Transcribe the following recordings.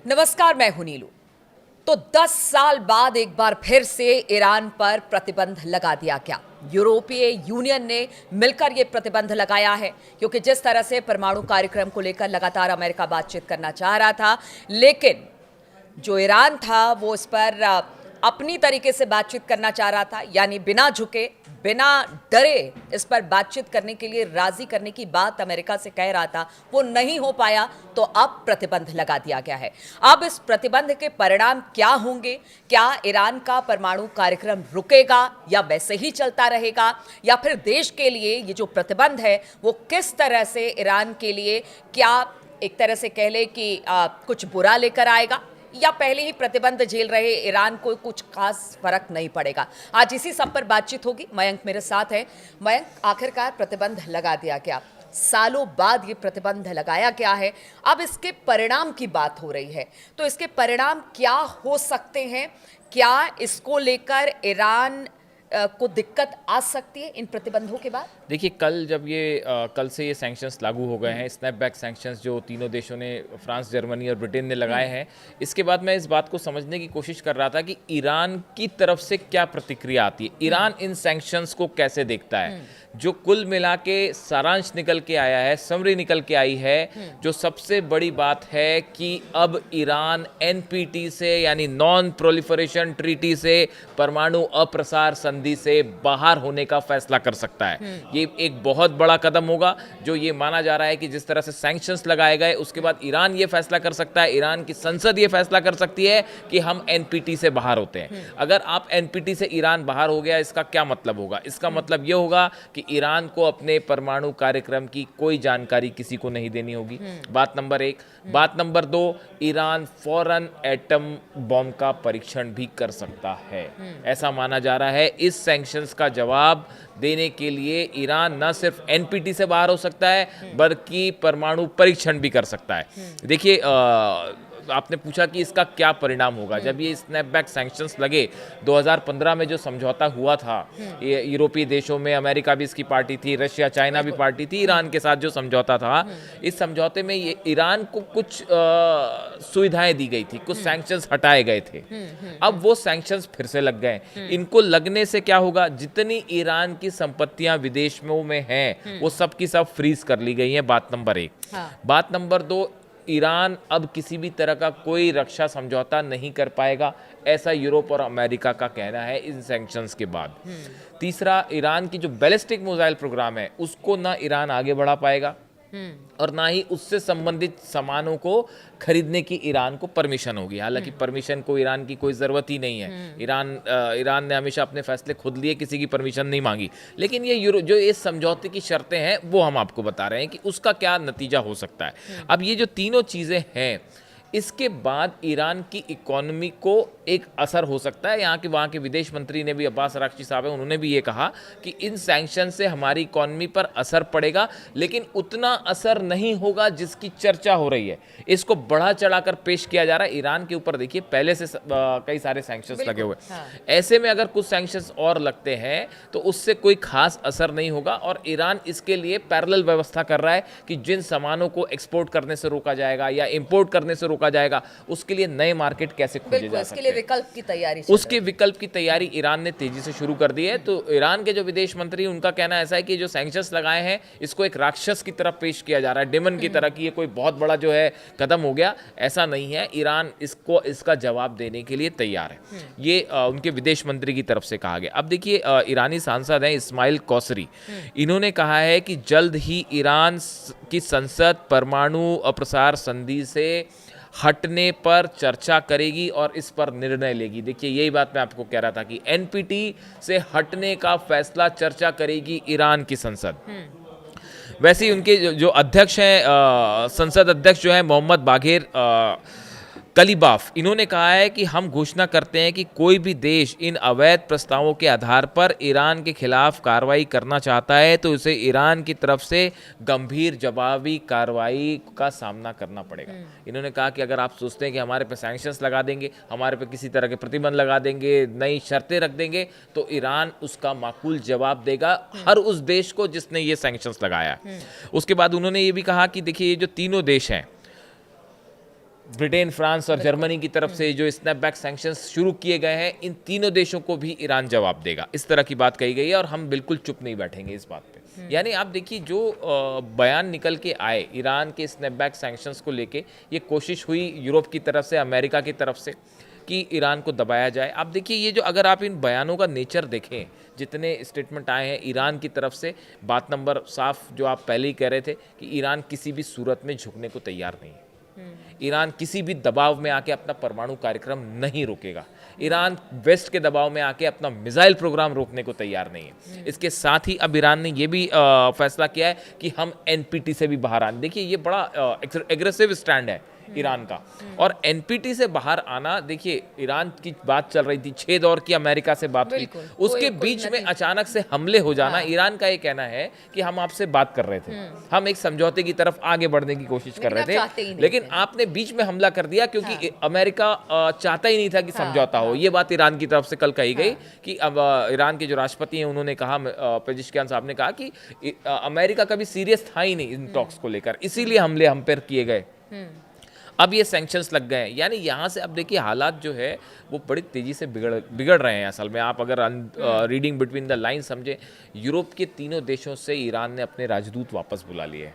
नमस्कार, मैं हूं नीलू। तो 10 साल बाद एक बार फिर से ईरान पर प्रतिबंध लगा दिया गया। यूरोपीय यूनियन ने मिलकर यह प्रतिबंध लगाया है, क्योंकि जिस तरह से परमाणु कार्यक्रम को लेकर लगातार अमेरिका बातचीत करना चाह रहा था, लेकिन जो ईरान था वो इस पर अपनी तरीके से बातचीत करना चाह रहा था, यानी बिना झुके, बिना डरे इस पर बातचीत करने के लिए राजी करने की बात अमेरिका से कह रहा था, वो नहीं हो पाया। तो अब प्रतिबंध लगा दिया गया है। अब इस प्रतिबंध के परिणाम क्या होंगे? क्या ईरान का परमाणु कार्यक्रम रुकेगा या वैसे ही चलता रहेगा, या फिर देश के लिए ये जो प्रतिबंध है वो किस तरह से ईरान के लिए, क्या एक तरह से कह ले कि कुछ बुरा लेकर आएगा, या पहले ही प्रतिबंध झेल रहे ईरान को कुछ खास फर्क नहीं पड़ेगा? आज इसी सब पर बातचीत होगी। मयंक मेरे साथ है। मयंक, आखिरकार प्रतिबंध लगा दिया गया, सालों बाद ये प्रतिबंध लगाया गया है, अब इसके परिणाम की बात हो रही है, तो इसके परिणाम क्या हो सकते हैं? क्या इसको लेकर ईरान को दिक्कत आ सकती है इन प्रतिबंधों के बाद? देखिए, कल से ये सैंक्शंस लागू हो गए हैं, स्नैपबैक सैंक्शंस जो तीनों देशों ने, फ्रांस, जर्मनी और ब्रिटेन ने लगाए हैं। इसके बाद मैं इस बात को समझने की कोशिश कर रहा था कि ईरान की तरफ से क्या प्रतिक्रिया आती है, ईरान इन सैंक्शंस को कैसे देखता है। जो कुल मिला के सारांश निकल के आया है, समरी निकल के आई है, जो सबसे बड़ी बात है कि अब ईरान एनपीटी से, यानी नॉन प्रोलिफरेशन ट्रीटी से, परमाणु अप्रसार संधि से बाहर होने का फैसला कर सकता है। ये एक बहुत बड़ा कदम होगा, जो ये माना जा रहा है कि जिस तरह से सैंक्शंस लगाए गए, उसके बाद ईरान ये फैसला कर सकता है, ईरान की संसद ये फैसला कर सकती है कि हम एनपीटी से बाहर होते हैं। अगर आप एनपीटी से ईरान बाहर हो गया, इसका क्या मतलब होगा? इसका मतलब ये होगा कि ईरान को अपने परमाणु कार्यक्रम की कोई जानकारी किसी को नहीं देनी होगी। बात नंबर 1। बात नंबर 2, ईरान फौरन एटम बॉम्ब का परीक्षण भी कर सकता है, ऐसा माना जा रहा है। इस सैंक्शंस का जवाब देने के लिए ईरान न सिर्फ एनपीटी से बाहर हो सकता है, बल्कि परमाणु परीक्षण भी कर सकता है। देखिए, आपने पूछा कि इसका क्या परिणाम होगा। जब ये स्नैपबैक सैंक्शंस लगे, 2015 में जो समझौता हुआ था, ये यूरोपीय देशों में, अमेरिका भी इसकी पार्टी थी, रशिया, चाइना भी पार्टी थी, ईरान के साथ जो समझौता था, इस समझौते में ये ईरान को कुछ सुविधाएं दी गई थी, कुछ सैंक्शंस हटाए गए थे। अब वो सैंक्शंस फिर से लग गए। इनको लगने से क्या होगा? जितनी ईरान की संपत्तियां विदेशों में हैं, वो सब की सब फ्रीज कर ली गई हैं। बात नंबर 1। बात नंबर 2, ईरान अब किसी भी तरह का कोई रक्षा समझौता नहीं कर पाएगा, ऐसा यूरोप और अमेरिका का कहना है इन सैंक्शंस के बाद। तीसरा, ईरान की जो बैलिस्टिक मिसाइल प्रोग्राम है, उसको ना ईरान आगे बढ़ा पाएगा और ना ही उससे संबंधित सामानों को खरीदने की ईरान को परमिशन होगी। हालांकि परमिशन को ईरान की कोई ज़रूरत ही नहीं है। ईरान ने हमेशा अपने फैसले खुद लिए, किसी की परमिशन नहीं मांगी। लेकिन ये जो इस समझौते की शर्तें हैं, वो हम आपको बता रहे हैं कि उसका क्या नतीजा हो सकता है। अब ये जो तीनों चीज़ें हैं, इसके बाद ईरान की इकोनॉमी को एक असर हो सकता है। वहाँ के विदेश मंत्री ने भी, अब्बास अराक्ची साहब हैं, उन्होंने भी ये कहा कि इन सैंक्शन से हमारी इकोनॉमी पर असर पड़ेगा, लेकिन उतना असर नहीं होगा जिसकी चर्चा हो रही है। इसको बढ़ा चढ़ाकर पेश किया जा रहा है ईरान के ऊपर। देखिए, पहले से कई सारे सैंक्शंस लगे हुए। ऐसे में अगर कुछ सैंक्शंस और लगते हैं तो उससे कोई खास असर नहीं होगा, और ईरान इसके लिए पैरेलल व्यवस्था कर रहा है कि जिन सामानों को एक्सपोर्ट करने से रोका जाएगा या इंपोर्ट करने से रोका जाएगा, उसके लिए नए मार्केट कैसे खोजे जा सकते हैं, विकल्प की तैयारी, उसके विकल्प की तैयारी ईरान ने तेजी से शुरू कर दी है। तो ईरान के जो विदेश मंत्री, उनका कहना ऐसा है कि जो सैंक्शंस लगाए हैं, इसको एक राक्षस की तरफ पेश किया जा रहा है, डेमन की तरह, कि ये कोई बहुत बड़ा जो है कदम हो गया। ऐसा नहीं है, ईरान इसका जवाब देने के लिए तैयार है। ये उनके विदेश मंत्री की तरफ से कहा गया। अब देखिए, ईरानी सांसद हैं इस्माइल कौसरी, इन्होंने कहा है कि जल्द ही ईरान की संसद परमाणु अप्रसार संधि से हटने पर चर्चा करेगी और इस पर निर्णय लेगी। देखिए, यही बात मैं आपको कह रहा था कि एनपीटी से हटने का फैसला चर्चा करेगी ईरान की संसद। वैसे ही उनके जो अध्यक्ष हैं, संसद अध्यक्ष जो है मोहम्मद बाघेर कलीबाफ, इन्होंने कहा है कि हम घोषणा करते हैं कि कोई भी देश इन अवैध प्रस्तावों के आधार पर ईरान के खिलाफ कार्रवाई करना चाहता है तो उसे ईरान की तरफ से गंभीर जवाबी कार्रवाई का सामना करना पड़ेगा। इन्होंने कहा कि अगर आप सोचते हैं कि हमारे पे सैंक्शंस लगा देंगे, हमारे पे किसी तरह के प्रतिबंध लगा देंगे, नई शर्तें रख देंगे, तो ईरान उसका माकूल जवाब देगा हर उस देश को जिसने ये सैंक्शंस लगाया। उसके बाद उन्होंने ये भी कहा कि देखिए, ये जो तीनों देश हैं, ब्रिटेन, फ्रांस और जर्मनी की तरफ से जो स्नैपबैक सैंक्शंस शुरू किए गए हैं, इन तीनों देशों को भी ईरान जवाब देगा, इस तरह की बात कही गई है और हम बिल्कुल चुप नहीं बैठेंगे इस बात पे। यानी आप देखिए जो बयान निकल के आए ईरान के स्नैपबैक सैंक्शंस को लेके, ये कोशिश हुई यूरोप की तरफ से, अमेरिका की तरफ से कि ईरान को दबाया जाए। आप देखिए ये जो, अगर आप इन बयानों का नेचर देखें, जितने स्टेटमेंट आए हैं ईरान की तरफ से, बात नंबर साफ जो आप पहले ही कह रहे थे कि ईरान किसी भी सूरत में झुकने को तैयार नहीं है। ईरान किसी भी दबाव में आके अपना परमाणु कार्यक्रम नहीं रोकेगा। ईरान वेस्ट के दबाव में आके अपना मिसाइल प्रोग्राम रोकने को तैयार नहीं है। इसके साथ ही अब ईरान ने ये भी फैसला किया है कि हम एनपीटी से भी बाहर आने, देखिए ये बड़ा एग्रेसिव स्टैंड है ईरान का। और एनपीटी से बाहर आना, देखिए ईरान की बात चल रही थी, 6 दौर की अमेरिका से बात हुई, उसके बीच में अचानक से हमले हो जाना। ईरान का ये कहना है कि हम आपसे बात कर रहे थे, हम एक समझौते की तरफ आगे बढ़ने की कोशिश कर रहे थे, लेकिन आपने बीच में हमला कर दिया, क्योंकि अमेरिका चाहता ही नहीं था कि समझौता हो। ये बात ईरान की तरफ से कल कही गई कि अब ईरान के जो राष्ट्रपति हैं उन्होंने कहा, पेजिशकियान साहब ने कहा कि अमेरिका कभी सीरियस था ही नहीं इन टॉक्स को लेकर, इसीलिए हमले हम पर किए गए। अब ये सैंक्शंस लग गए हैं, यानी यहाँ से अब देखिए हालात जो है वो बड़ी तेज़ी से बिगड़ रहे हैं। असल में आप अगर रीडिंग बिटवीन द लाइन समझे, यूरोप के तीनों देशों से ईरान ने अपने राजदूत वापस बुला लिए।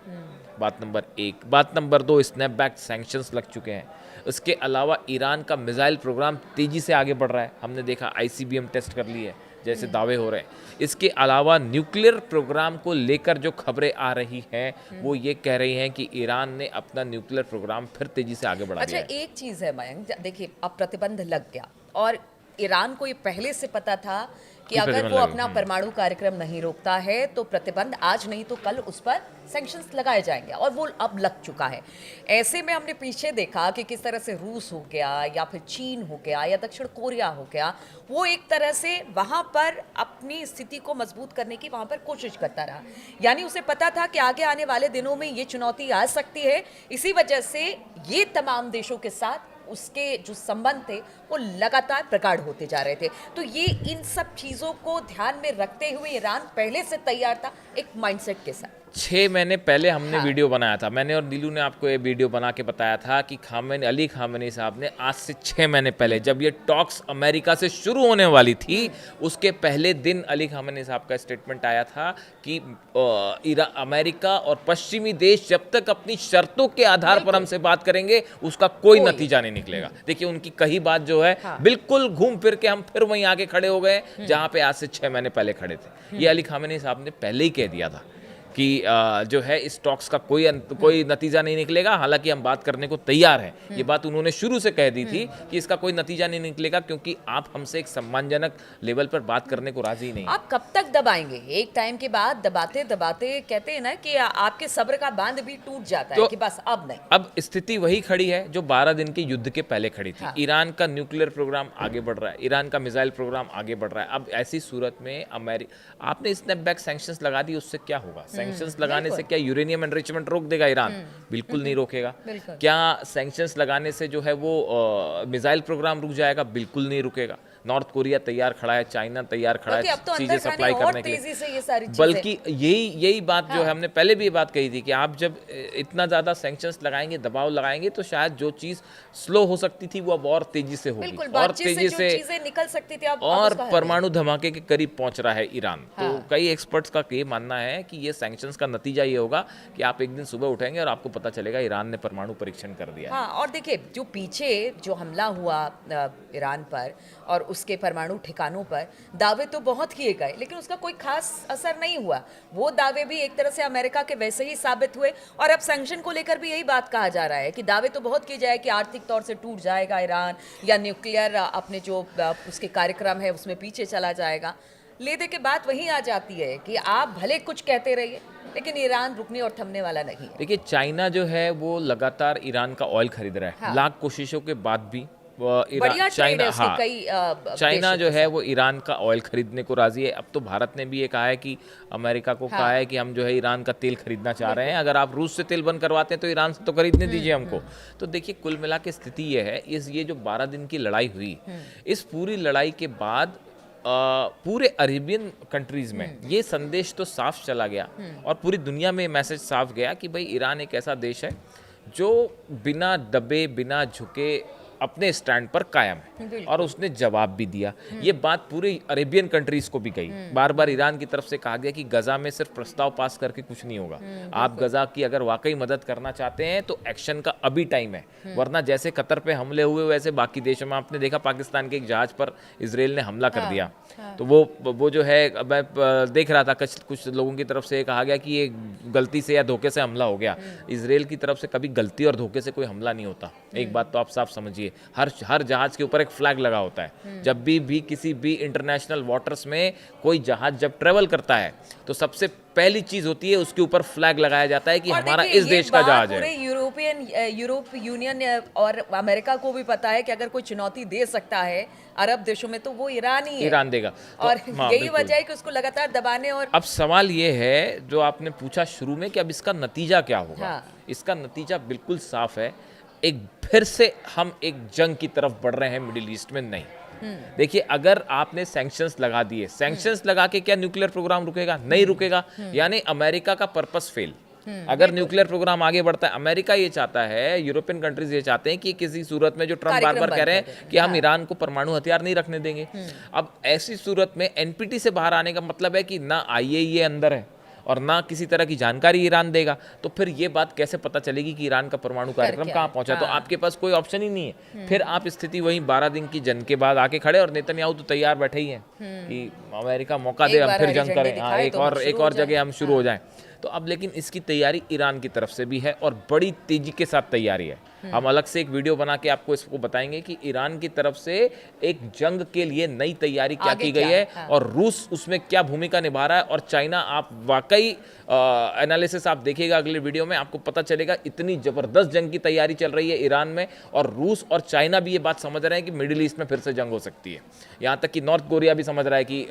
बात नंबर 1। बात नंबर 2, स्नैपबैक सैंक्शंस लग चुके हैं। उसके अलावा ईरान का मिसाइल प्रोग्राम तेज़ी से आगे बढ़ रहा है। हमने देखा आईसीबीएम टेस्ट कर ली है, जैसे दावे हो रहे हैं। इसके अलावा न्यूक्लियर प्रोग्राम को लेकर जो खबरें आ रही हैं वो ये कह रही हैं कि ईरान ने अपना न्यूक्लियर प्रोग्राम फिर तेजी से आगे बढ़ा दिया है। अच्छा, एक चीज़ है मयंक, देखिए अब प्रतिबंध लग गया और ईरान को ये पहले से पता था कि अगर वो अपना परमाणु कार्यक्रम नहीं रोकता है तो प्रतिबंध आज नहीं तो कल उस पर सैंक्शंस लगाए जाएंगे, और वो अब लग चुका है। ऐसे में हमने पीछे देखा कि किस तरह से रूस हो गया या फिर चीन हो गया या दक्षिण कोरिया हो गया, वो एक तरह से वहाँ पर अपनी स्थिति को मजबूत करने की वहाँ पर कोशिश करता रहा। यानी उसे पता था कि आगे आने वाले दिनों में ये चुनौती आ सकती है, इसी वजह से ये तमाम देशों के साथ उसके जो संबंध थे वो लगातार प्रगाढ़ होते जा रहे थे। तो ये इन सब चीज़ों को ध्यान में रखते हुए ईरान पहले से तैयार था एक माइंडसेट के साथ। 6 महीने पहले हमने वीडियो बनाया था, मैंने और नीलू ने आपको ये वीडियो बना के बताया था कि अली खामेनी साहब ने आज से 6 महीने पहले, जब ये टॉक्स अमेरिका से शुरू होने वाली थी, उसके पहले दिन अली खामेनी साहब का स्टेटमेंट आया था कि अमेरिका और पश्चिमी देश जब तक अपनी शर्तों के आधार पर हमसे बात करेंगे उसका कोई नतीजा नहीं निकलेगा। देखिए उनकी कही बात जो है बिल्कुल घूम फिर के हम फिर वहीं आके खड़े हो गए जहां पे आज से 6 महीने पहले खड़े थे। ये अली खामेनी साहब ने पहले ही कह दिया था कि जो है इस टॉक्स का कोई नतीजा नहीं निकलेगा, हालांकि हम बात करने को तैयार हैं। ये बात उन्होंने शुरू से कह दी थी कि इसका कोई नतीजा नहीं निकलेगा, क्योंकि आप हमसे एक सम्मानजनक लेवल पर बात करने को राजी नहीं। आप कब तक दबाएंगे? एक टाइम के बाद दबाते दबाते कहते हैं ना कि आपके सब्र का बांध भी टूट जाता है कि बस अब नहीं। अब स्थिति वही खड़ी है जो 12 दिन के युद्ध के पहले खड़ी थी। ईरान का न्यूक्लियर प्रोग्राम आगे बढ़ रहा है, ईरान का मिसाइल प्रोग्राम आगे बढ़ रहा है। अब ऐसी सूरत में आपने स्नैपबैक सैंक्शंस लगा दी, उससे क्या होगा? सैंक्शंस लगाने से क्या यूरेनियम एनरिचमेंट रोक देगा ईरान? बिल्कुल नहीं रोकेगा। क्या सैंक्शंस लगाने से जो है वो मिसाइल प्रोग्राम रुक जाएगा? बिल्कुल नहीं रुकेगा। नॉर्थ कोरिया तैयार खड़ा है, चाइना तैयार खड़ा है चीजें सप्लाई करने के लिए। बल्कि यही बात जो है हमने पहले भी ये बात कही थी कि आप जब इतना ज्यादा सैंक्शंस लगाएंगे, दबाव लगाएंगे, तो शायद जो चीज स्लो हो सकती थी वो अब और तेजी से होगी, और तेजी से निकल सकती थी और परमाणु धमाके के करीब पहुंच रहा है ईरान। तो कई एक्सपर्ट्स का ये मानना है कि ये सैंक्शंस का नतीजा ये होगा कि आप एक दिन सुबह उठेंगे और आपको पता चलेगा ईरान ने परमाणु परीक्षण कर दिया। हाँ, और देखिए जो पीछे जो हमला हुआ ईरान पर और उसके परमाणु ठिकानों पर, दावे तो बहुत किए गए लेकिन उसका कोई खास असर नहीं हुआ। वो दावे भी एक तरह से अमेरिका के वैसे ही साबित हुए, और अब सैंक्शन को लेकर भी यही बात कहा जा रहा है कि दावे तो बहुत किए जाए कि आर्थिक तौर से टूट जाएगा ईरान, या न्यूक्लियर अपने जो उसके कार्यक्रम है उसमें पीछे चला जाएगा। ले दे के बात वहीं आ जाती है कि आप भले कुछ कहते रहिए लेकिन ईरान रुकने और थमने वाला नहीं है। देखिए चाइना जो है वो लगातार ईरान का ऑयल खरीद रहा है। लाख कोशिशों के बाद भी चाइना जो है वो ईरान का ऑयल खरीदने को राजी है। अब तो भारत ने भी ये कहा है कि अमेरिका को कहा है कि हम जो है ईरान का तेल खरीदना चाह रहे हैं, अगर आप रूस से तेल बंद करवाते हैं तो ईरान से तो खरीदने दीजिए हमको। तो देखिए कुल मिला के स्थिति ये है, ये जो 12 दिन की लड़ाई हुई, इस पूरी लड़ाई के बाद पूरे अरेबियन कंट्रीज में ये संदेश तो साफ चला गया और पूरी दुनिया में मैसेज साफ गया कि भाई ईरान एक ऐसा देश है जो बिना दबे बिना झुके अपने स्टैंड पर कायम है और उसने जवाब भी दिया। ये बात पूरे अरेबियन कंट्रीज को भी गई। बार बार ईरान की तरफ से कहा गया कि गजा में सिर्फ प्रस्ताव पास करके कुछ नहीं होगा। आप गजा की अगर वाकई मदद करना चाहते हैं तो एक्शन का अभी टाइम है, वरना जैसे कतर पे हमले हुए वैसे बाकी देशों में आपने देखा पाकिस्तान के एक जहाज पर इसराइल ने हमला कर दिया। तो वो जो है, मैं देख रहा था कुछ लोगों की तरफ से कहा गया कि ये गलती से या धोखे से हमला हो गया। इसराइल की तरफ से कभी गलती और धोखे से कोई हमला नहीं होता। एक बात तो आप साफ समझिए, हर जहाज के ऊपर एक फ्लैग लगा होता है। जब भी किसी भी इंटरनेशनल वाटर्स में कोई जहाज जब ट्रेवल करता है तो सबसे पहली चीज होती है उसके ऊपर फ्लैग लगाया जाता है कि हमारा इस देश का जहाज है। पूरे यूरोप यूनियन और अमेरिका को भी पता है कि अगर कोई चुनौती दे सकता है अरब देशों में तो वो ईरान ही है। ईरान देगा तो, और यही वजह है कि उसको लगातार दबाने। और अब सवाल ये है जो आपने पूछा शुरू में कि अब इसका नतीजा क्या होगा। इसका नतीजा बिल्कुल साफ है, एक फिर से हम एक जंग की तरफ बढ़ रहे हैं मिडिल ईस्ट में। नहीं, देखिए, अगर आपने सैंक्शंस लगा दिए, सैंक्शंस लगा के क्या न्यूक्लियर प्रोग्राम रुकेगा? नहीं रुकेगा। यानी अमेरिका का पर्पस फेल। अगर न्यूक्लियर प्रोग्राम आगे बढ़ता है, अमेरिका ये चाहता है, यूरोपियन कंट्रीज ये चाहते हैं कि किसी सूरत में, जो ट्रम्प बार बार कह रहे हैं कि हम ईरान को परमाणु हथियार नहीं रखने देंगे। अब ऐसी सूरत में एनपीटी से बाहर आने का मतलब है कि ना आईएईए अंदर है और ना किसी तरह की जानकारी ईरान देगा। तो फिर ये बात कैसे पता चलेगी कि ईरान का परमाणु कार्यक्रम कहाँ पहुंचा? तो आपके पास कोई ऑप्शन ही नहीं है। फिर आप स्थिति वही 12 दिन की जंग के बाद आके खड़े, और नेतन्याहू तो तैयार बैठे ही हैं कि अमेरिका मौका दे, हम फिर जंग करें, हाँ, एक और जगह हम शुरू हो जाएं। तो अब लेकिन इसकी तैयारी ईरान की तरफ से भी है और बड़ी तेजी के साथ तैयारी है। हम अलग से एक वीडियो बना के आपको इसको बताएंगे कि ईरान की तरफ से एक जंग के लिए नई तैयारी क्या की गई है। हाँ। और रूस उसमें क्या भूमिका निभा रहा है, और चाइना, आप वाकई एनालिसिस आप देखिएगा अगले वीडियो में, आपको पता चलेगा इतनी जबरदस्त जंग की तैयारी चल रही है ईरान में। और रूस और चाइना भी ये बात समझ रहे हैं कि मिडिल ईस्ट में फिर से जंग हो सकती है। यहाँ तक कि नॉर्थ कोरिया भी समझ रहा है कि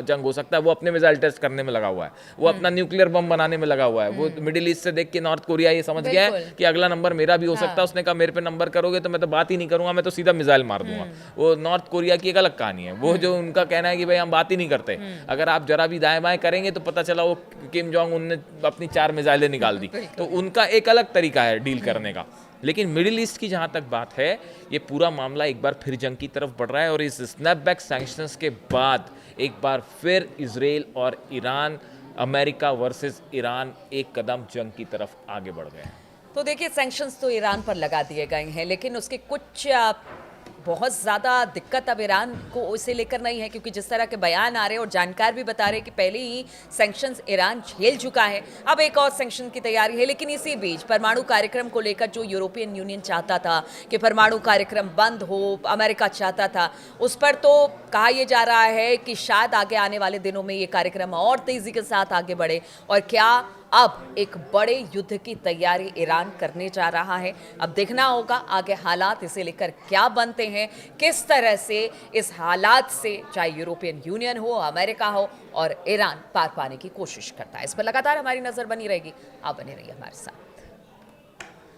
जंग हो सकता है। वो अपने मिसाइल टेस्ट करने में लगा हुआ है, वो अपना न्यूक्लियर बम बनाने में लगा हुआ है। वो मिडिल ईस्ट से देख के नॉर्थ कोरिया ये समझ गया है कि अगला नंबर मेरा भी हो सकता है। उसने कहा मेरे पे नंबर करोगे तो मैं तो बात ही नहीं करूंगा, मैं तो सीधा मिसाइल मार दूंगा। वो नॉर्थ कोरिया की एक अलग कहानी है। वो जो उनका कहना है कि भाई हम बात ही नहीं करते, अगर आप जरा भी दाएं बाएं करेंगे तो पता चला वो किम जोंग उन ने अपनी 4 मिसाइलें निकाल दी। तो उनका एक अलग तरीका है डील करने का। लेकिन मिडिल ईस्ट की जहां तक बात है, ये पूरा मामला एक बार फिर जंग की तरफ बढ़ रहा है। और इस स्नैपबैक सैंक्शंस के बाद एक बार फिर इजराइल और ईरान, अमेरिका वर्सेस ईरान, एक कदम जंग की तरफ आगे बढ़ गए हैं। तो देखिए, सैंक्शंस तो ईरान पर लगा दिए गए हैं, लेकिन उसके कुछ बहुत ज़्यादा दिक्कत अब ईरान को इसे लेकर नहीं है, क्योंकि जिस तरह के बयान आ रहे हैं और जानकार भी बता रहे हैं कि पहले ही सैंक्शंस ईरान झेल चुका है, अब एक और सैंक्शन की तैयारी है। लेकिन इसी बीच परमाणु कार्यक्रम को लेकर जो यूरोपियन यूनियन चाहता था कि परमाणु कार्यक्रम बंद हो, अमेरिका चाहता था, उस पर तो कहा यह जा रहा है कि शायद आगे आने वाले दिनों में ये कार्यक्रम और तेज़ी के साथ आगे बढ़े। और क्या अब एक बड़े युद्ध की तैयारी ईरान करने जा रहा है? अब देखना होगा आगे हालात इसे लेकर क्या बनते हैं, किस तरह से इस हालात से चाहे यूरोपियन यूनियन हो, अमेरिका हो, और ईरान पार पाने की कोशिश करता है। इस पर लगातार हमारी नजर बनी रहेगी। आप बने रहिए हमारे साथ।